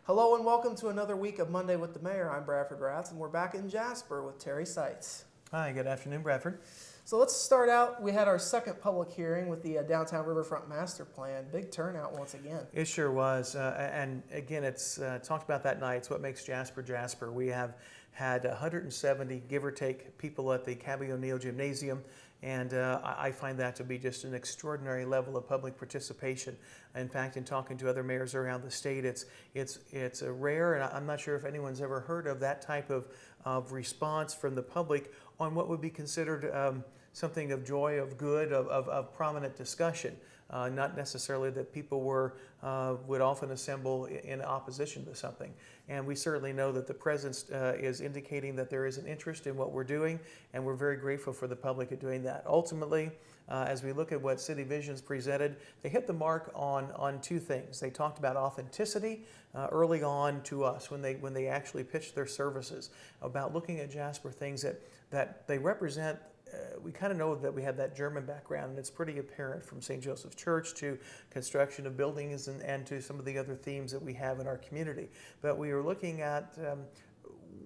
Hello and welcome to another week of Monday with the Mayor. I'm Bradford Raths and we're back in Jasper with Terry Seitz. Hi, good afternoon, Bradford. So let's start out. We had our second public hearing with the Downtown Riverfront Master Plan. Big turnout once again. It sure was. And again, it's talked about that night. It's what makes Jasper Jasper. We have had 170, give or take, people at the Cabby O'Neill Gymnasium. And I find that to be just an extraordinary level of public participation. In fact, in talking to other mayors around the state, it's a rare, and I'm not sure if anyone's ever heard of that type of response from the public on what would be considered something of joy, of good, of prominent discussion. Not necessarily that people would often assemble in opposition to something. And we certainly know that the presence is indicating that there is an interest in what we're doing, and we're very grateful for the public at doing that. Ultimately, as we look at what City Visions presented, they hit the mark on two things. They talked about authenticity early on to us when they actually pitched their services, about looking at Jasper things that they represent. We kind of know that we have that German background, and it's pretty apparent from St. Joseph's Church to construction of buildings and to some of the other themes that we have in our community. But we were looking at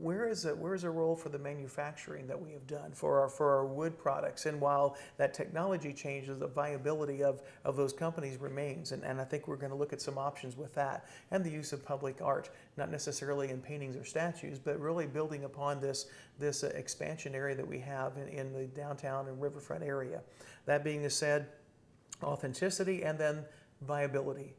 where is a role for the manufacturing that we have done for our wood products, and while that technology changes, the viability of those companies remains, and I think we're going to look at some options with that, and the use of public art, not necessarily in paintings or statues, but really building upon this expansion area that we have in the downtown and riverfront area. That being said, authenticity and then viability.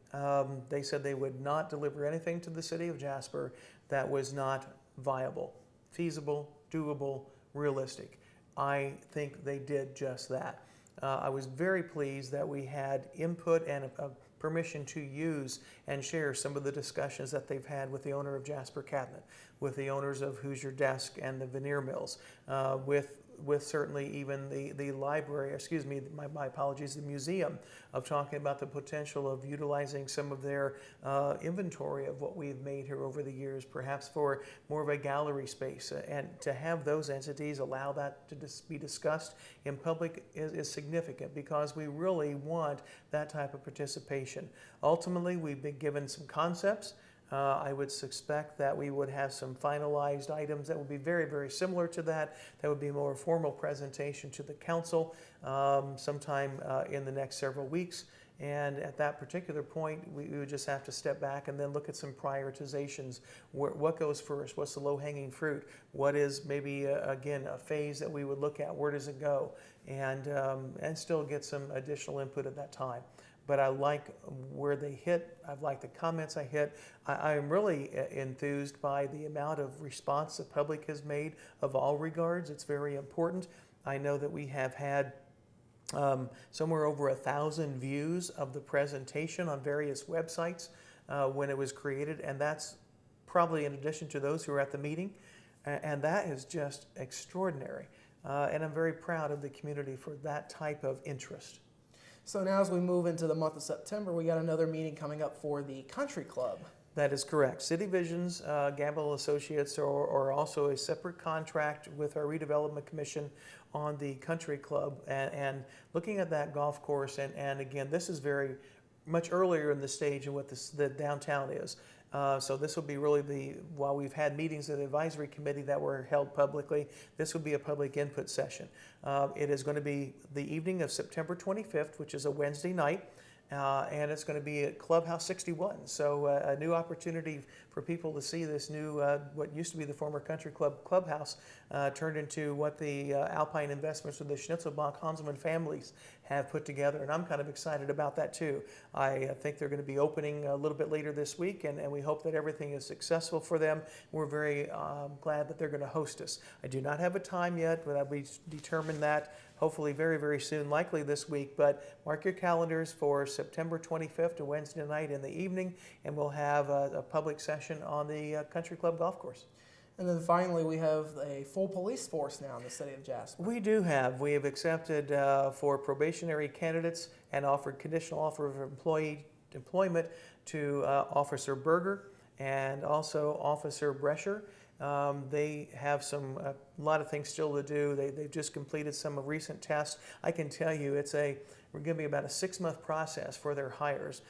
They said they would not deliver anything to the city of Jasper that was not viable, feasible, doable, realistic. I think they did just that. I was very pleased that we had input and a permission to use and share some of the discussions that they've had with the owner of Jasper Cabinet, with the owners of Hoosier Desk and the Veneer Mills, with certainly even the library, excuse me, my apologies, the museum, of talking about the potential of utilizing some of their inventory of what we've made here over the years, perhaps for more of a gallery space. And to have those entities allow that to be discussed in public is significant, because we really want that type of participation. Ultimately, we've been given some concepts. I would suspect that we would have some finalized items that would be very, very similar to that. That would be a more formal presentation to the council sometime in the next several weeks. And at that particular point, we would just have to step back and then look at some prioritizations. What goes first? What's the low-hanging fruit? What is maybe, again, a phase that we would look at? Where does it go? And still get some additional input at that time. But I like where they hit. I've liked the comments I hit. I'm really enthused by the amount of response the public has made of all regards. It's very important. I know that we have had somewhere over 1,000 views of the presentation on various websites when it was created, and that's probably in addition to those who were at the meeting, and that is just extraordinary. And I'm very proud of the community for that type of interest. So now as we move into the month of September, we got another meeting coming up for the Country Club. That is correct. City Visions, Gamble Associates are also a separate contract with our redevelopment commission on the Country Club, and looking at that golf course, and again, this is very much earlier in the stage of what the downtown is. So this will be really while we've had meetings of the advisory committee that were held publicly, this will be a public input session. It is going to be the evening of September 25th, which is a Wednesday night. And it's going to be at Clubhouse 61. So a new opportunity for people to see this new, what used to be the former Country Club clubhouse, turned into what the Alpine Investments or the Schnitzelbach-Hansman families have put together. And I'm kind of excited about that too. I think they're going to be opening a little bit later this week, and we hope that everything is successful for them. We're very glad that they're going to host us. I do not have a time yet, but we determine that hopefully very, very soon, likely this week. But mark your calendars for September 25th, a Wednesday night in the evening, and we'll have a public session on the Country Club golf course. And then finally, we have a full police force now in the city of Jasper. We do have. We have accepted for probationary candidates and offered conditional offer of employment to Officer Berger and also Officer Brescher. They have a lot of things still to do. They've just completed some recent tests. I can tell you we're going to be about a 6-month process for their hires.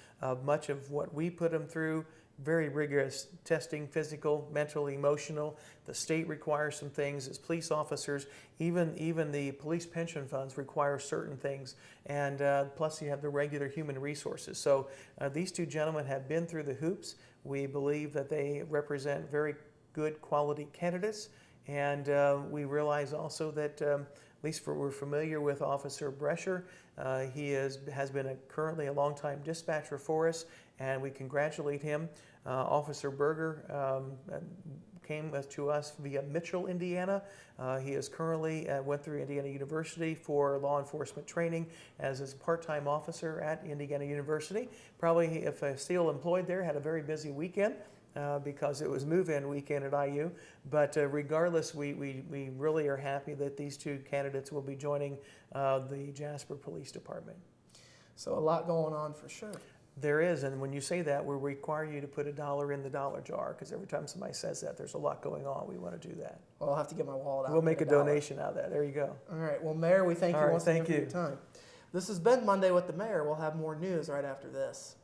Much of what we put them through very rigorous testing, physical, mental, emotional. The state requires some things as police officers. Even the police pension funds require certain things, and plus you have the regular human resources. So these two gentlemen have been through the hoops. We believe that they represent very good quality candidates, and we realize also that at least we're familiar with Officer Brescher. He has been currently a longtime dispatcher for us, and we congratulate him. Officer Berger came to us via Mitchell, Indiana. He is currently went through Indiana University for law enforcement training as a part-time officer at Indiana University. Probably, if still employed there, had a very busy weekend. Because it was move-in weekend at IU. But regardless, we really are happy that these two candidates will be joining the Jasper Police Department. So a lot going on for sure. There is, and when you say that, we require you to put $1 in the dollar jar, because every time somebody says that, there's a lot going on. We want to do that. Well, I'll have to get my wallet out. We'll make a donation out of that. There you go. All right. Well, Mayor, we thank you once again for your time. This has been Monday with the Mayor. We'll have more news right after this.